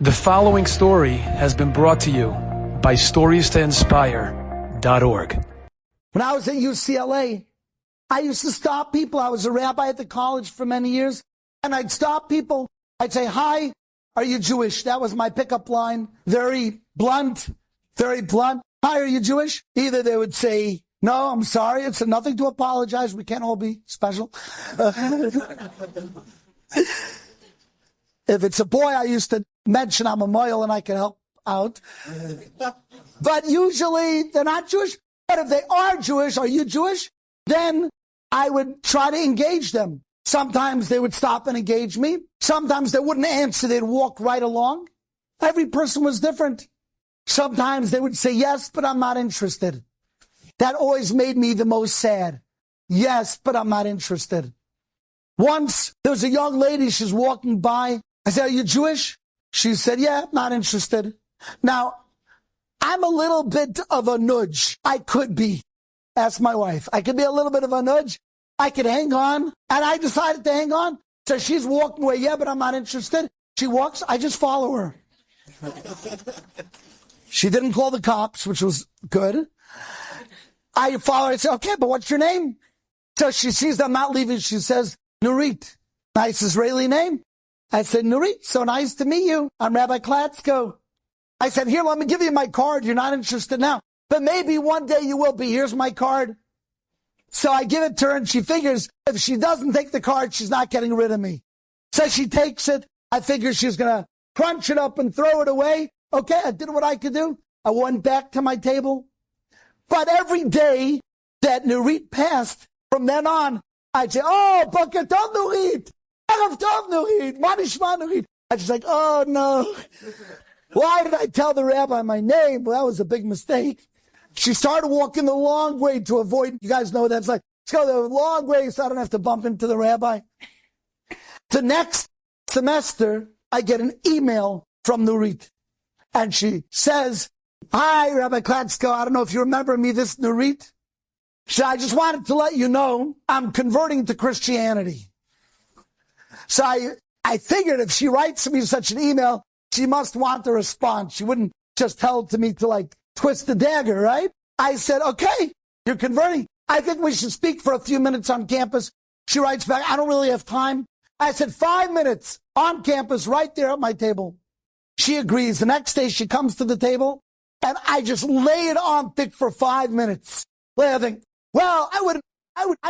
The following story has been brought to you by StoriesToInspire.org. When I was at UCLA, I used to stop people. I was a rabbi at the college for many years, and I'd stop people. I'd say, "Hi, are you Jewish?" That was my pickup line. Very blunt, very blunt. "Hi, are you Jewish?" Either they would say, "No, I'm sorry. It's nothing to apologize. We can't all be special." If it's a boy, I used to mention I'm a moil and I can help out. But usually they're not Jewish. But if they are Jewish, "Are you Jewish?" Then I would try to engage them. Sometimes they would stop and engage me. Sometimes they wouldn't answer. They'd walk right along. Every person was different. Sometimes they would say, "Yes, but I'm not interested." That always made me the most sad. Yes, but I'm not interested. Once there was a young lady, she's walking by. I said, "Are you Jewish?" She said, "Yeah, not interested." Now, I'm a little bit of a nudge. I could be. Ask my wife. I could be a little bit of a nudge. I could hang on. And I decided to hang on. So she's walking away. "Yeah, but I'm not interested." She walks. I just follow her. She didn't call the cops, which was good. I follow her. I say, "Okay, but what's your name?" So she sees I'm not leaving. She says, "Nurit." Nice Israeli name. I said, "Nurit, so nice to meet you. I'm Rabbi Klatzko." I said, "Here, let me give you my card. You're not interested now, but maybe one day you will be. Here's my card." So I give it to her, and she figures if she doesn't take the card, she's not getting rid of me. So she takes it. I figure she's going to crunch it up and throw it away. Okay, I did what I could do. I went back to my table. But every day that Nurit passed, from then on, I'd say, "Oh, Boker Tov, Nurit. Erev Tov, Nurit. Ma nishma, Nurit." I'd just like, "Oh, no. Why did I tell the rabbi my name?" Well, that was a big mistake. She started walking the long way to avoid, you guys know what that's like. Let's go the long way so I don't have to bump into the rabbi. The next semester, I get an email from Nurit. And she says, "Hi, Rabbi Klatzko. I don't know if you remember me, this Nurit. So I just wanted to let you know I'm converting to Christianity." So I figured if she writes me such an email, she must want a response. She wouldn't just tell it to me to like twist the dagger, right? I said, "Okay, you're converting. I think we should speak for a few minutes on campus." She writes back, "I don't really have time." I said, 5 minutes on campus right there at my table. She agrees. The next day she comes to the table and I just lay it on thick for 5 minutes. I think, well, I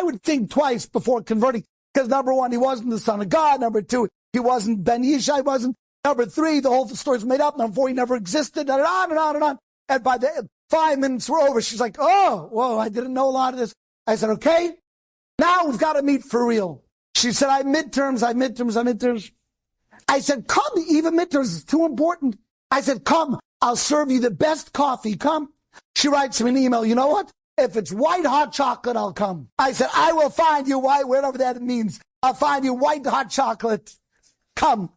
would think twice before converting. Because number one, he wasn't the Son of God. Number two, he wasn't Ben Yishai, wasn't. Number three, the whole story's made up. Number four, he never existed, and on and on and on. And by the 5 minutes were over, she's like, "Oh, whoa, I didn't know a lot of this." I said, "Okay, now we've got to meet for real." She said, I have midterms. I said, "Come, even midterms is too important." I said, "Come, I'll serve you the best coffee. Come." She writes me an email. "You know what? If it's white hot chocolate, I'll come." I said, "I will find you white, whatever that means. I'll find you white hot chocolate. Come."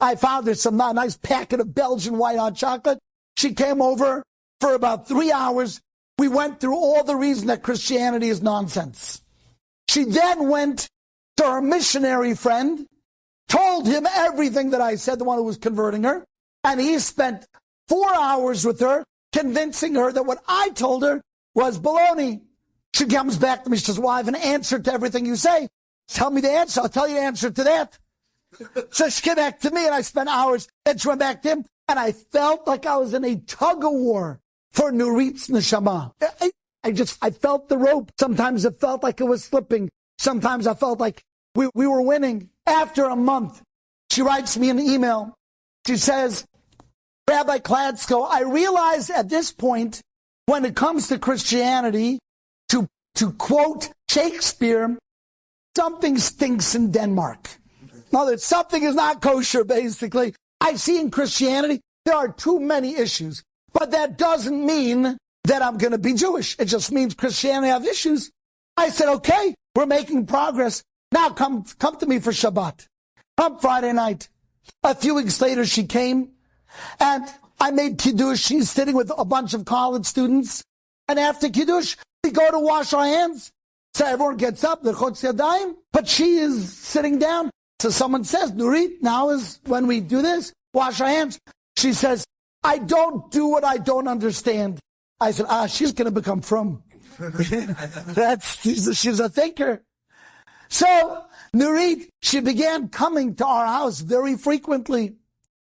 I found her some nice packet of Belgian white hot chocolate. She came over for about 3 hours. We went through all the reason that Christianity is nonsense. She then went to her missionary friend, told him everything that I said, the one who was converting her, and he spent 4 hours with her, convincing her that what I told her was baloney. She comes back to me. She says, "Well, I have an answer to everything you say. Tell me the answer. I'll tell you the answer to that." So she came back to me, and I spent hours. Then she went back to him, and I felt like I was in a tug-of-war for Nurit's neshama. I felt the rope. Sometimes it felt like it was slipping. Sometimes I felt like we were winning. After a month, she writes me an email. She says, "Rabbi Klatzko, I realize at this point, when it comes to Christianity, to quote Shakespeare, something stinks in Denmark. In other words, something is not kosher, basically. I see in Christianity, there are too many issues. But that doesn't mean that I'm going to be Jewish. It just means Christianity have issues." I said, "Okay, we're making progress. Now come to me for Shabbat." Come Friday night. A few weeks later, she came, and I made Kiddush. She's sitting with a bunch of college students. And after Kiddush, we go to wash our hands. So everyone gets up, the Chotz Yadayim, but she is sitting down. So someone says, "Nurit, now is when we do this." wash our hands. She says, I don't do what I don't understand. I said, she's going to become frum. She's a thinker. So, Nurit, she began coming to our house very frequently.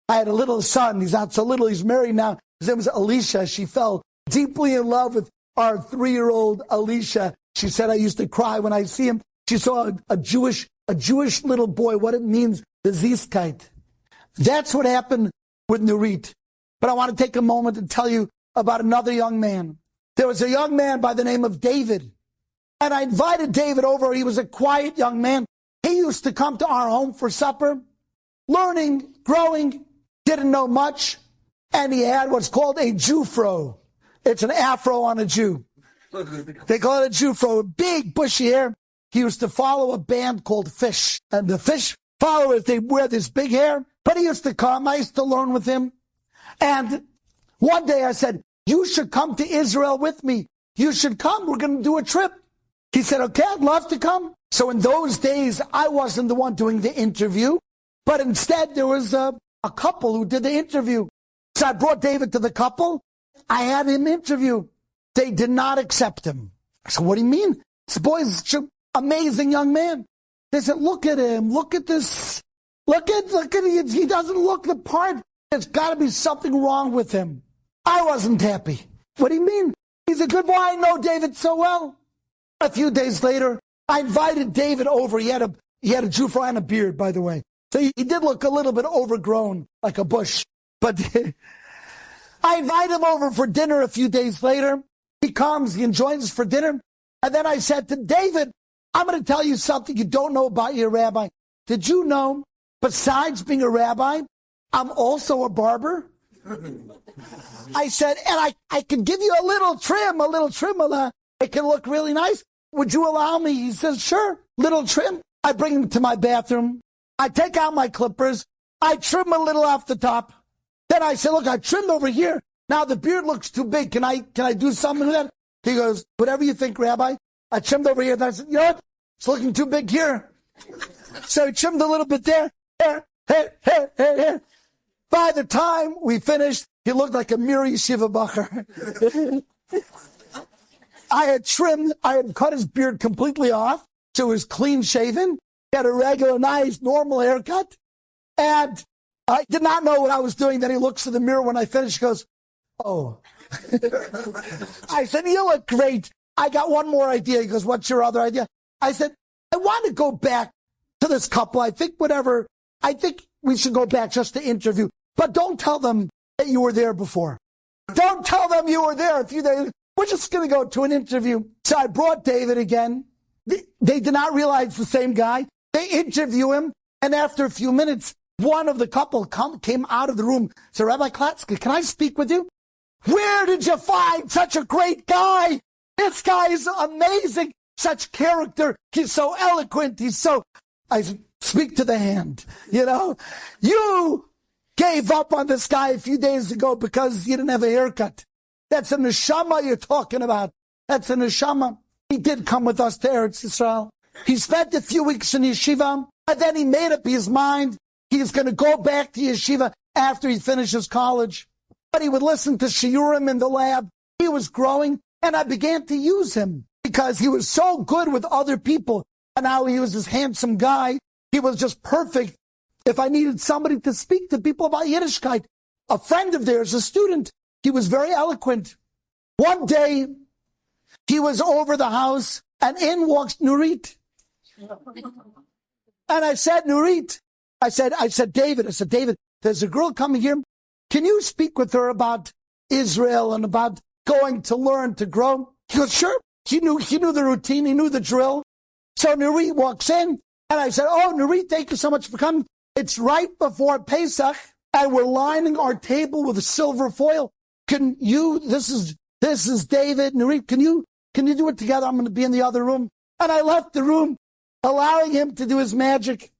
I had a little son. He's not so little. He's married now. His name was Alicia. She fell deeply in love with our 3-year-old Alicia. She said, I used to cry when I see him. She saw a Jewish little boy, what it means, the Ziskite. That's what happened with Nurit. But I want to take a moment to tell you about another young man. There was a young man by the name of David. And I invited David over. He was a quiet young man. He used to come to our home for supper, learning, growing, didn't know much. And he had what's called a Jewfro. It's an afro on a Jew. They call it a Jewfro, big bushy hair. He used to follow a band called Fish. And the Fish followers, they wear this big hair. But he used to come. I used to learn with him. And one day I said, you should come to Israel with me. You should come. We're going to do a trip. He said, okay, I'd love to come. So in those days, I wasn't the one doing the interview. But instead, there was a couple who did the interview. So I brought David to the couple. I had him interview. They did not accept him. I said, what do you mean? This boy's such an amazing young man. They said, look at him. Look at this. Look at him. He doesn't look the part. There's got to be something wrong with him. I wasn't happy. What do you mean? He's a good boy. I know David so well. A few days later, I invited David over. He had a Jewfro and a beard, by the way. So he did look a little bit overgrown, like a bush. But I invite him over for dinner a few days later. He comes, he joins us for dinner. And then I said to David, I'm going to tell you something you don't know about your rabbi. Did you know, besides being a rabbi, I'm also a barber? I said, and I can give you a little trim. It can look really nice. Would you allow me? He says, sure, little trim. I bring him to my bathroom. I take out my clippers. I trim a little off the top. Then I said, look, I trimmed over here. Now the beard looks too big. Can I do something with that? He goes, whatever you think, Rabbi. I trimmed over here. Then I said, you know what? It's looking too big here. So he trimmed a little bit there. Here. By the time we finished, he looked like a Mir Yeshiva Bacher. I had cut his beard completely off, so it was clean shaven. He had a regular, nice, normal haircut. And I did not know what I was doing. Then he looks in the mirror when I finished. He goes, oh. I said, you look great. I got one more idea. He goes, what's your other idea? I said, I want to go back to this couple. I think we should go back just to interview. But don't tell them that you were there before. Don't tell them you were there. We're just going to go to an interview. So I brought David again. They did not realize the same guy. They interview him. And after a few minutes, one of the couple came out of the room. So, Rabbi Klatzko, can I speak with you? Where did you find such a great guy? This guy is amazing. Such character. He's so eloquent. I speak to the hand. You gave up on this guy a few days ago because he didn't have a haircut. That's a neshama you're talking about. That's a neshama. He did come with us to Eretz Yisrael. He spent a few weeks in yeshiva, and then he made up his mind he's going to go back to yeshiva after he finishes college. But he would listen to shiurim in the lab. He was growing, and I began to use him because he was so good with other people. And now he was this handsome guy. He was just perfect. If I needed somebody to speak to people about Yiddishkeit, a friend of theirs, a student, he was very eloquent. One day, he was over the house, and in walks Nurit. And I said, Nurit, I said, David, there's a girl coming here. Can you speak with her about Israel and about going to learn, to grow? He goes, sure. He knew the routine. He knew the drill. So Nurit walks in, and I said, oh, Nurit, thank you so much for coming. It's right before Pesach, and we're lining our table with silver foil. This is David, Nurit, can you do it together? I'm going to be in the other room. And I left the room, allowing him to do his magic.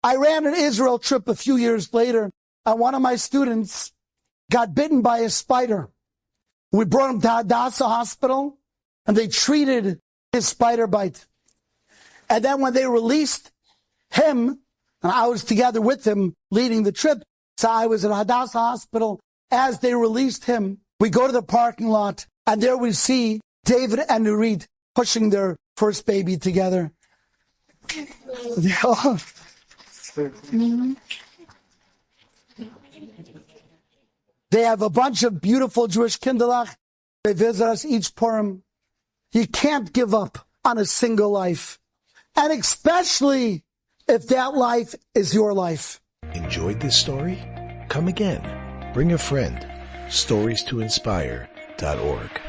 I ran an Israel trip a few years later, and one of my students got bitten by a spider. We brought him to Hadassah Hospital, and they treated his spider bite. And then when they released him, And I was together with him leading the trip. So I was at Hadassah Hospital. As they released him, we go to the parking lot, and there we see David and Nurit pushing their first baby together. They have a bunch of beautiful Jewish kinderlach. They visit us each Purim. You can't give up on a single life. And especially if that life is your life. Enjoyed this story? Come again. Bring a friend. StoriesToInspire.org